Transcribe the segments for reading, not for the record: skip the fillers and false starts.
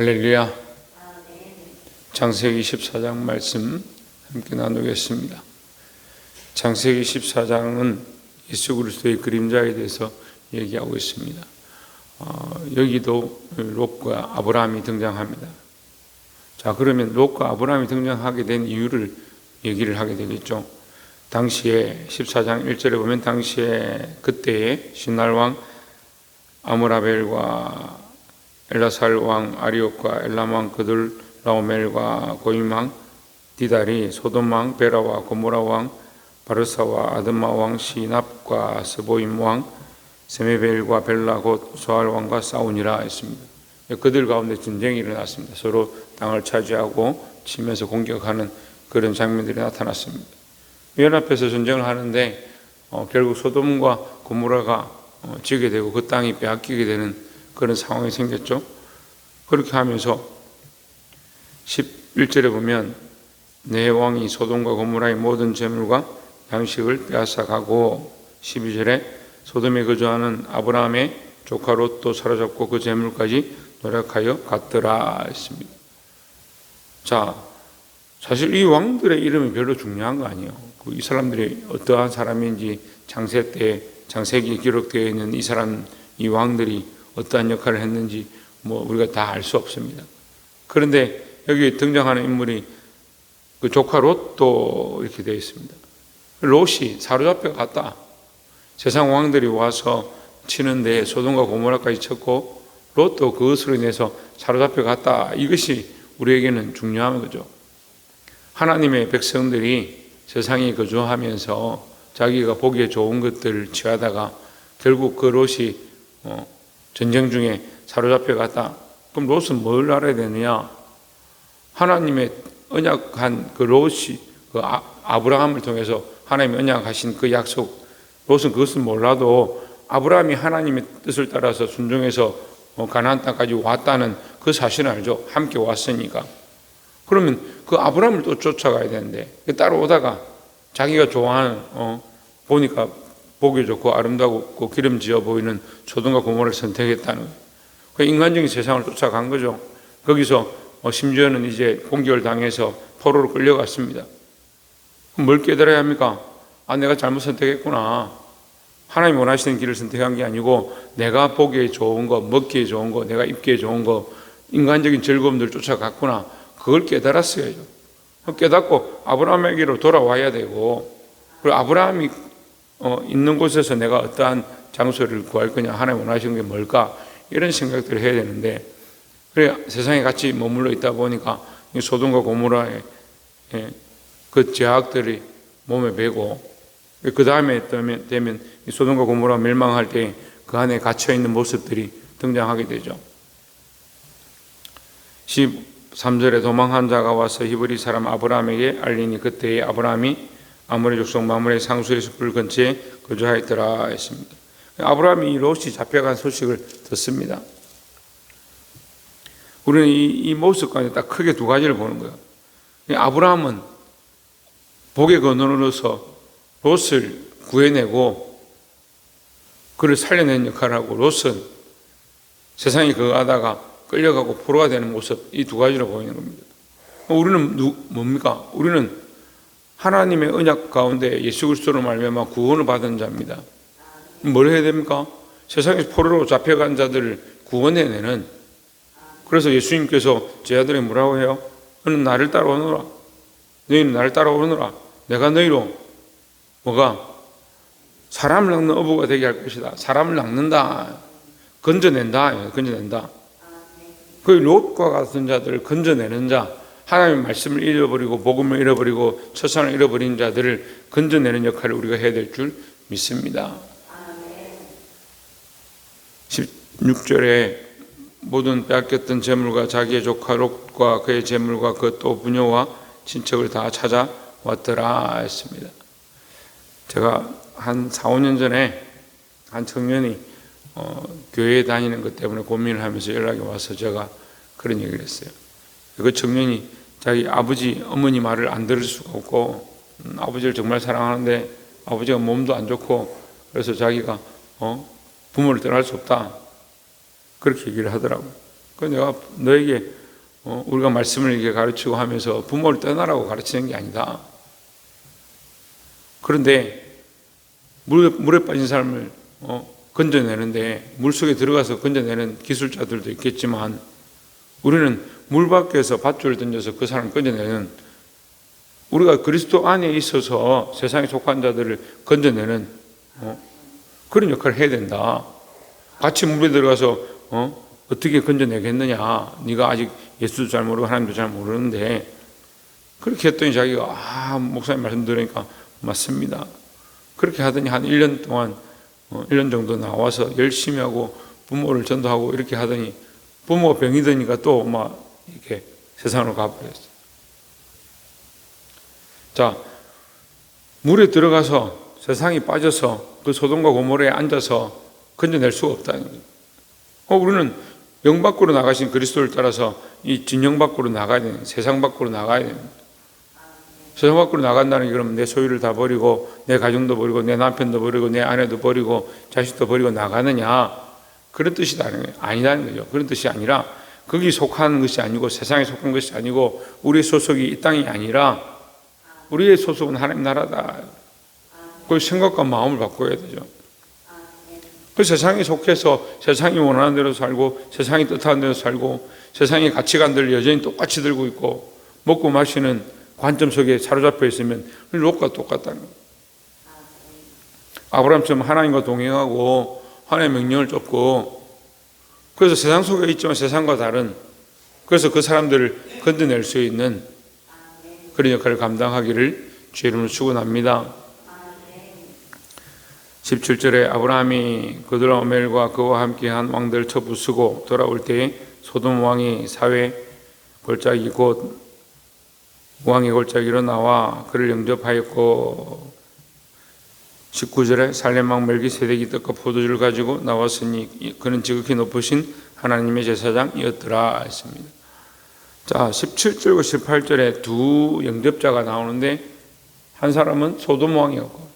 할렐루야. 창세기 14장 말씀 함께 나누겠습니다. 창세기 14장은 예수 그리스도의 그림자에 대해서 얘기하고 있습니다. 여기도 롯과 아브라함이 등장합니다. 자, 그러면 롯과 아브라함이 등장하게 된 이유를 얘기를 하게 되겠죠. 당시에 14장 1절에 보면 당시에 그때에 신할 왕 아므라벨과 엘라살 왕 아리옥과 엘람 왕 그들라오멜과 고임 왕 디달이 소돔 왕 베라와 고모라 왕 바르사와 아드마 왕 시납과 스보임 왕 세메벨과 벨라 곧 소알 왕과 싸우니라 했습니다. 그들 가운데 전쟁이 일어났습니다. 서로 땅을 차지하고 치면서 공격하는 그런 장면들이 나타났습니다. 연합해서 전쟁을 하는데 결국 소돔과 고모라가 지게 되고 그 땅이 빼앗기게 되는 그런 상황이 생겼죠. 그렇게 하면서 11절에 보면 내 왕이 소돔과 고모라의 모든 재물과 양식을 빼앗아 가고 12절에 소돔에 거주하는 아브라함의 조카 롯도 사로잡고 그 재물까지 노력하여 갔더라 했습니다. 자, 사실 이 왕들의 이름이 별로 중요한 거 아니에요. 이 사람들이 어떠한 사람인지 창세기에 기록되어 있는 이 사람, 이 왕들이 어떠한 역할을 했는지 우리가 다 알 수 없습니다. 그런데 여기 등장하는 인물이 그 조카 롯도 이렇게 되어 있습니다. 롯이 사로잡혀 갔다. 세상 왕들이 와서 치는데 소돔과 고모라까지 쳤고 롯도 그것으로 인해서 사로잡혀 갔다. 이것이 우리에게는 중요한 거죠. 하나님의 백성들이 세상에 거주하면서 자기가 보기에 좋은 것들을 취하다가 결국 그 롯이 전쟁 중에 사로잡혀 갔다. 그럼 롯은 뭘 알아야 되느냐? 하나님의 언약한 그 롯이 그 아브라함을 통해서 하나님이 언약하신 그 약속, 롯은 그것은 몰라도 아브라함이 하나님의 뜻을 따라서 순종해서 가나안 땅까지 왔다는 그 사실을 알죠. 함께 왔으니까. 그러면 그 아브라함을 또 쫓아가야 되는데 따라오다가 자기가 좋아하는 보니까 보기 좋고 아름다고 기름지어 보이는 소돔과 고모라를 선택했다는 거예요. 그 인간적인 세상을 쫓아간 거죠. 거기서 심지어는 이제 공격을 당해서 포로로 끌려갔습니다. 뭘 깨달아야 합니까? 내가 잘못 선택했구나. 하나님 원하시는 길을 선택한 게 아니고 내가 보기에 좋은 거, 먹기에 좋은 거, 내가 입기에 좋은 거, 인간적인 즐거움들을 쫓아갔구나. 그걸 깨달았어야죠. 깨닫고 아브라함에게로 돌아와야 되고, 그리고 아브라함이 있는 곳에서 내가 어떠한 장소를 구할 거냐, 하나님 원하시는 게 뭘까, 이런 생각들을 해야 되는데, 그래 세상에 같이 머물러 있다 보니까 소돔과 고모라의 그 죄악들이 몸에 배고, 그 다음에 되면 소돔과 고모라가 멸망할 때 그 안에 갇혀 있는 모습들이 등장하게 되죠. 13절에 도망한 자가 와서 히브리 사람 아브라함에게 알리니 그때에 아브라함이 아모리 족속 마므레 상수의 숲을 근처에 거주하였더라 했습니다. 아브라함이 롯이 잡혀간 소식을 듣습니다. 우리는 이 모습 가운데 딱 크게 두 가지를 보는 거예요. 아브라함은 복의 근원으로서 롯을 구해내고 그를 살려낸 역할을 하고, 롯은 세상에 거하다가 끌려가고 포로가 되는 모습, 이 두 가지로 보이는 겁니다. 우리는 뭡니까? 우리는 하나님의 언약 가운데 예수 그리스도로 말미암아 구원을 받은 자입니다. 뭘 해야 됩니까? 세상에서 포로로 잡혀간 자들을 구원해내는. 그래서 예수님께서 제자들에게 뭐라고 해요? 너는 나를 따라오너라. 너희는 나를 따라오너라. 내가 너희로 뭐가? 사람을 낚는 어부가 되게 할 것이다. 사람을 낚는다. 건져낸다. 건져낸다. 그 롯과 같은 자들을 건져내는 자, 하나님의 말씀을 잃어버리고 복음을 잃어버리고 처상을 잃어버린 자들을 건져내는 역할을 우리가 해야 될 줄 믿습니다. 16절에 모든 빼앗겼던 재물과 자기의 조카 롯과 그의 재물과 그 또 부녀와 친척을 다 찾아왔더라 했습니다. 제가 한 4, 5년 전에 한 청년이 교회에 다니는 것 때문에 고민을 하면서 연락이 와서 제가 그런 얘기를 했어요. 그 청년이 자기 아버지, 어머니 말을 안 들을 수가 없고 아버지를 정말 사랑하는데 아버지가 몸도 안 좋고 그래서 자기가 부모를 떠날 수 없다. 그렇게 얘기를 하더라고요. 그 내가 너에게 우리가 말씀을 이렇게 가르치고 하면서 부모를 떠나라고 가르치는 게 아니다. 그런데 물에 빠진 사람을 건져내는데 물속에 들어가서 건져내는 기술자들도 있겠지만 우리는 물 밖에서 밧줄을 던져서 그 사람을 건져내는, 우리가 그리스도 안에 있어서 세상에 속한 자들을 건져내는 그런 역할을 해야 된다. 같이 물에 들어가서 어떻게 건져내겠느냐. 네가 아직 예수도 잘 모르고 하나님도 잘 모르는데. 그렇게 했더니 자기가 목사님 말씀 들으니까 맞습니다. 그렇게 하더니 한 1년 동안 1년 정도 나와서 열심히 하고 부모를 전도하고 이렇게 하더니 부모가 병이 드니까 또 막 이렇게 세상으로 가버렸어요. 자, 물에 들어가서 세상에 빠져서 그 소돔과 고모라에 앉아서 건져낼 수가 없다는 거예요. 우리는 영 밖으로 나가신 그리스도를 따라서 이 진영 밖으로 나가야 되는, 세상 밖으로 나가야 되는. 세상 밖으로 나간다는 게 그러면 내 소유를 다 버리고 내 가정도 버리고 내 남편도 버리고 내 아내도 버리고 자식도 버리고 나가느냐, 그런 뜻이 아니라는 거죠. 그런 뜻이 아니라 거기 속하는 것이 아니고 세상에 속한 것이 아니고 우리의 소속이 이 땅이 아니라 우리의 소속은 하나님 나라다. 그 생각과 마음을 바꿔야 되죠. 그 세상에 속해서 세상이 원하는 대로 살고 세상이 뜻하는 대로 살고 세상의 가치관들을 여전히 똑같이 들고 있고 먹고 마시는 관점 속에 사로잡혀 있으면 롯과 똑같다는 거예요. 아브라함처럼 하나님과 동행하고 하나님의 명령을 쫓고, 그래서 세상 속에 있지만 세상과 다른, 그래서 그 사람들을 건져낼 수 있는 그런 역할을 감당하기를 주의 이름으로 축원합니다. 17절에 아브라함이 그드라오멜과 그와 함께한 왕들 쳐부수고 돌아올 때에 소돔 왕이 사회 골짜기 곧 왕의 골짜기로 나와 그를 영접하였고, 19절에 살렘 왕 멜기세덱이 떡과 포도주를 가지고 나왔으니 그는 지극히 높으신 하나님의 제사장이었더라 했습니다. 자, 17절과 18절에 두 영접자가 나오는데 한 사람은 소돔 왕이었고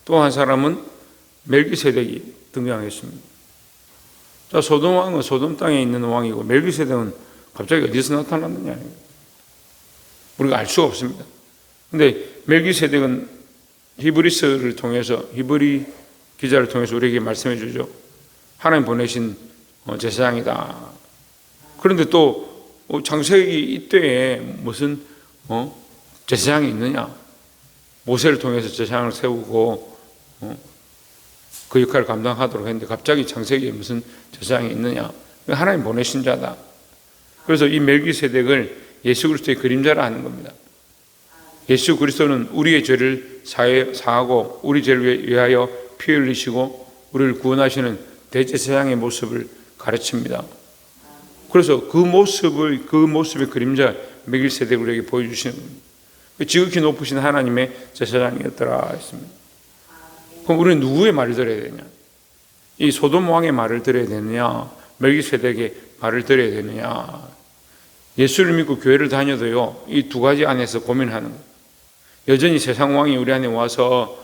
또 한 사람은 멜기세덱이 등장했습니다. 자, 소돔 왕은 소돔 땅에 있는 왕이고 멜기세덱은 갑자기 어디서 나타났느냐, 우리가 알 수가 없습니다. 근데 멜기세덱은 히브리서를 통해서, 히브리 기자를 통해서 우리에게 말씀해 주죠. 하나님 보내신 제사장이다. 그런데 또 창세기 이때에 무슨 제사장이 있느냐? 모세를 통해서 제사장을 세우고 그 역할을 감당하도록 했는데 갑자기 창세기에 무슨 제사장이 있느냐? 하나님 보내신 자다. 그래서 이 멜기세덱을 예수 그리스도의 그림자라 하는 겁니다. 예수 그리스도는 우리의 죄를 사하고 우리 죄를 위하여 피 흘리시고 우리를 구원하시는 대제사장의 모습을 가르칩니다. 그래서 그 모습의 그림자 멜기세덱을 우리에게 보여주시는 겁니다. 지극히 높으신 하나님의 제사장이었더라 했습니다. 그럼 우리는 누구의 말을 들어야 되냐? 이 소돔 왕의 말을 들어야 되느냐? 멜기세덱의 말을 들어야 되느냐? 예수를 믿고 교회를 다녀도요, 이 두 가지 안에서 고민하는 거예요. 여전히 세상 왕이 우리 안에 와서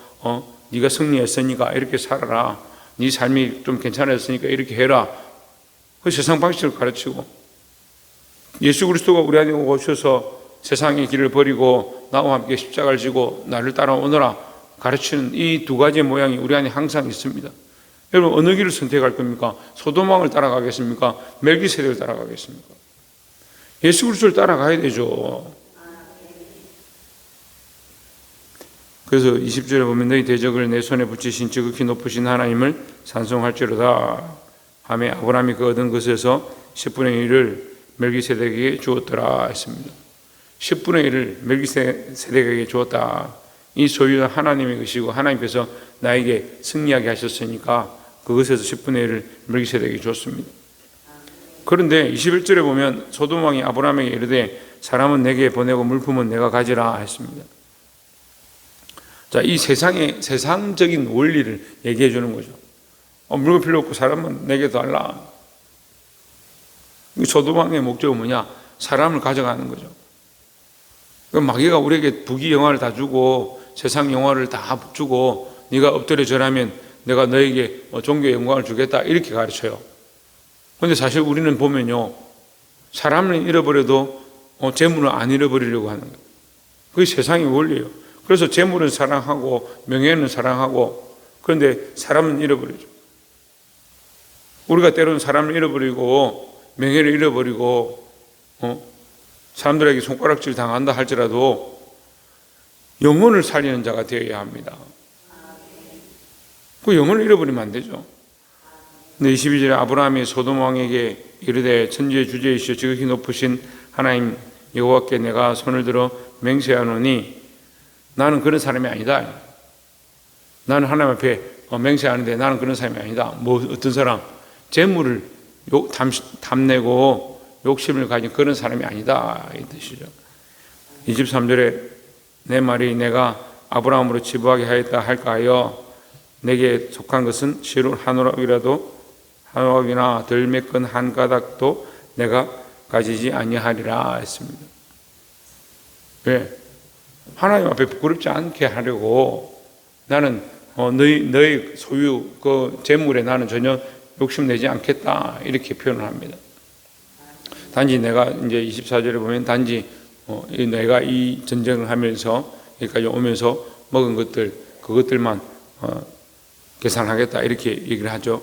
네가 승리했으니까 이렇게 살아라, 네 삶이 좀 괜찮았으니까 이렇게 해라, 그 세상 방식을 가르치고, 예수 그리스도가 우리 안에 오셔서 세상의 길을 버리고 나와 함께 십자가를 지고 나를 따라오너라 가르치는 이 두 가지의 모양이 우리 안에 항상 있습니다. 여러분, 어느 길을 선택할 겁니까? 소돔 왕을 따라가겠습니까? 멜기세덱을 따라가겠습니까? 예수 그리스도를 따라가야 되죠. 그래서 20절에 보면 너희 대적을 내 손에 붙이신 지극히 높으신 하나님을 찬송할지로다 하며 아브라함이 그 얻은 것에서 10분의 1을 멜기세덱에게 주었더라 했습니다. 10분의 1을 멜기세덱에게 주었다. 이 소유는 하나님의 것이고 하나님께서 나에게 승리하게 하셨으니까 그것에서 10분의 1을 멜기세덱에게 줬습니다. 그런데 21절에 보면 소돔 왕이 아브라함에게 이르되 사람은 내게 보내고 물품은 내가 가지라 했습니다. 자, 이 세상적인 원리를 얘기해 주는 거죠. 물건 필요 없고 사람은 내게 달라. 소돔 왕의 목적은 뭐냐? 사람을 가져가는 거죠. 마귀가 우리에게 부귀 영화를 다 주고 세상 영화를 다 주고 네가 엎드려 절하면 내가 너에게 종교의 영광을 주겠다 이렇게 가르쳐요. 그런데 사실 우리는 보면요, 사람을 잃어버려도 재물은 안 잃어버리려고 하는 거예요. 그게 세상의 원리예요. 그래서 재물은 사랑하고 명예는 사랑하고, 그런데 사람은 잃어버리죠. 우리가 때로는 사람을 잃어버리고 명예를 잃어버리고 사람들에게 손가락질 당한다 할지라도 영혼을 살리는 자가 되어야 합니다. 그 영혼을 잃어버리면 안 되죠. 근데 22절에 아브라함이 소돔 왕에게 이르되 천지의 주제이시여 지극히 높으신 하나님 여호와께 내가 손을 들어 맹세하노니 나는 그런 사람이 아니다. 나는 하나님 앞에 맹세하는데 나는 그런 사람이 아니다. 뭐 어떤 사람? 재물을 탐내고 욕심을 가진 그런 사람이 아니다 이 뜻이죠. 23절에 내 말이 내가 아브라함으로 지부하게 하였다 할까 하여 내게 속한 것은 시로 한 오락이나 덜 메끈 한 가닥도 내가 가지지 아니하리라 했습니다. 왜? 하나님 앞에 부끄럽지 않게 하려고 나는 너의 소유 그 재물에 나는 전혀 욕심내지 않겠다 이렇게 표현을 합니다. 단지 내가 이제 24절에 보면 단지 내가 이 전쟁을 하면서 여기까지 오면서 먹은 것들 그것들만 계산하겠다 이렇게 얘기를 하죠.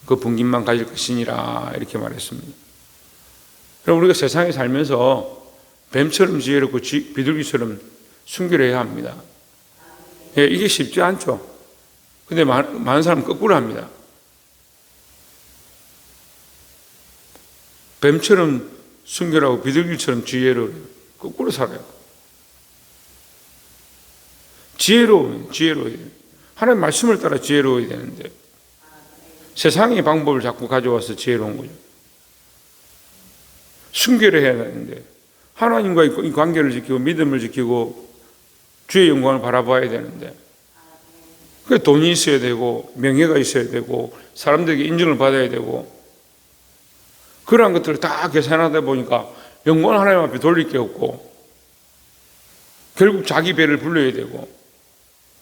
그 분깃만 가질 것이니라 이렇게 말했습니다. 그럼 우리가 세상에 살면서 뱀처럼 지혜롭고 비둘기처럼 순결해야 합니다. 예, 이게 쉽지 않죠. 근데 많은 사람은 거꾸로 합니다. 뱀처럼 순결하고 비둘기처럼 지혜로워요. 거꾸로 살아요. 지혜로워요. 하나님 말씀을 따라 지혜로워야 되는데 세상의 방법을 자꾸 가져와서 지혜로운 거죠. 순결해야 되는데 하나님과의 관계를 지키고 믿음을 지키고 주의 영광을 바라봐야 되는데 그 돈이 있어야 되고 명예가 있어야 되고 사람들에게 인정을 받아야 되고 그러한 것들을 다 계산하다 보니까 영광을 하나님 앞에 돌릴 게 없고 결국 자기 배를 불러야 되고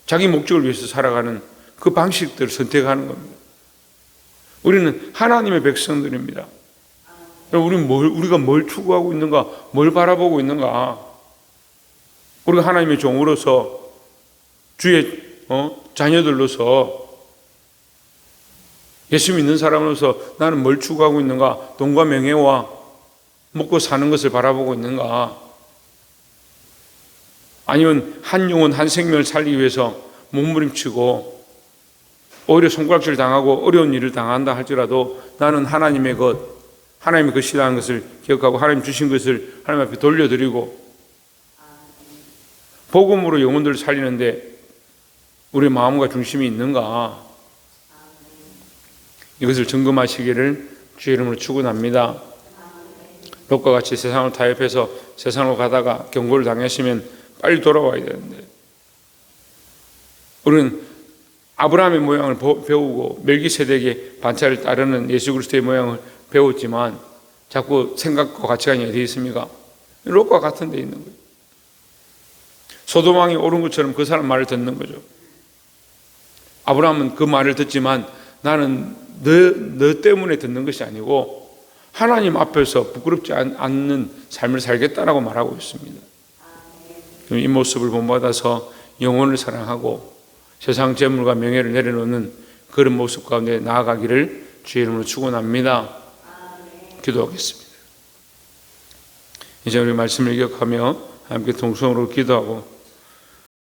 자기 목적을 위해서 살아가는 그 방식들을 선택하는 겁니다. 우리는 하나님의 백성들입니다. 우리가 뭘 추구하고 있는가, 뭘 바라보고 있는가. 우리가 하나님의 종으로서 주의 자녀들로서 예수 믿는 사람으로서 나는 뭘 추구하고 있는가, 돈과 명예와 먹고 사는 것을 바라보고 있는가, 아니면 한 영혼 한 생명을 살리기 위해서 몸부림치고 오히려 손가락질 당하고 어려운 일을 당한다 할지라도 나는 하나님의 하나님의 것이라는 것을 기억하고 하나님 주신 것을 하나님 앞에 돌려드리고 복음으로 영혼들을 살리는데 우리의 마음과 중심이 있는가, 이것을 점검하시기를 주의 이름으로 축원합니다. 롯과 같이 세상을 타협해서 세상으로 가다가 경고를 당하시면 빨리 돌아와야 되는데 우리는 아브라함의 모양을 배우고 멜기세덱의 반차를 따르는 예수 그리스도의 모양을 배웠지만 자꾸 생각과 가치관이 어디 있습니까? 롯과 같은 데 있는 거예요. 소돔 왕이 옳은 것처럼 그 사람 말을 듣는 거죠. 아브라함은 그 말을 듣지만 나는 너 때문에 듣는 것이 아니고 하나님 앞에서 부끄럽지 않는 삶을 살겠다라고 말하고 있습니다. 이 모습을 본받아서 영혼을 사랑하고 세상 재물과 명예를 내려놓는 그런 모습 가운데 나아가기를 주의 이름으로 축원합니다. 기도하겠습니다. 이제 우리 말씀을 기억하며 함께 동성으로 기도하고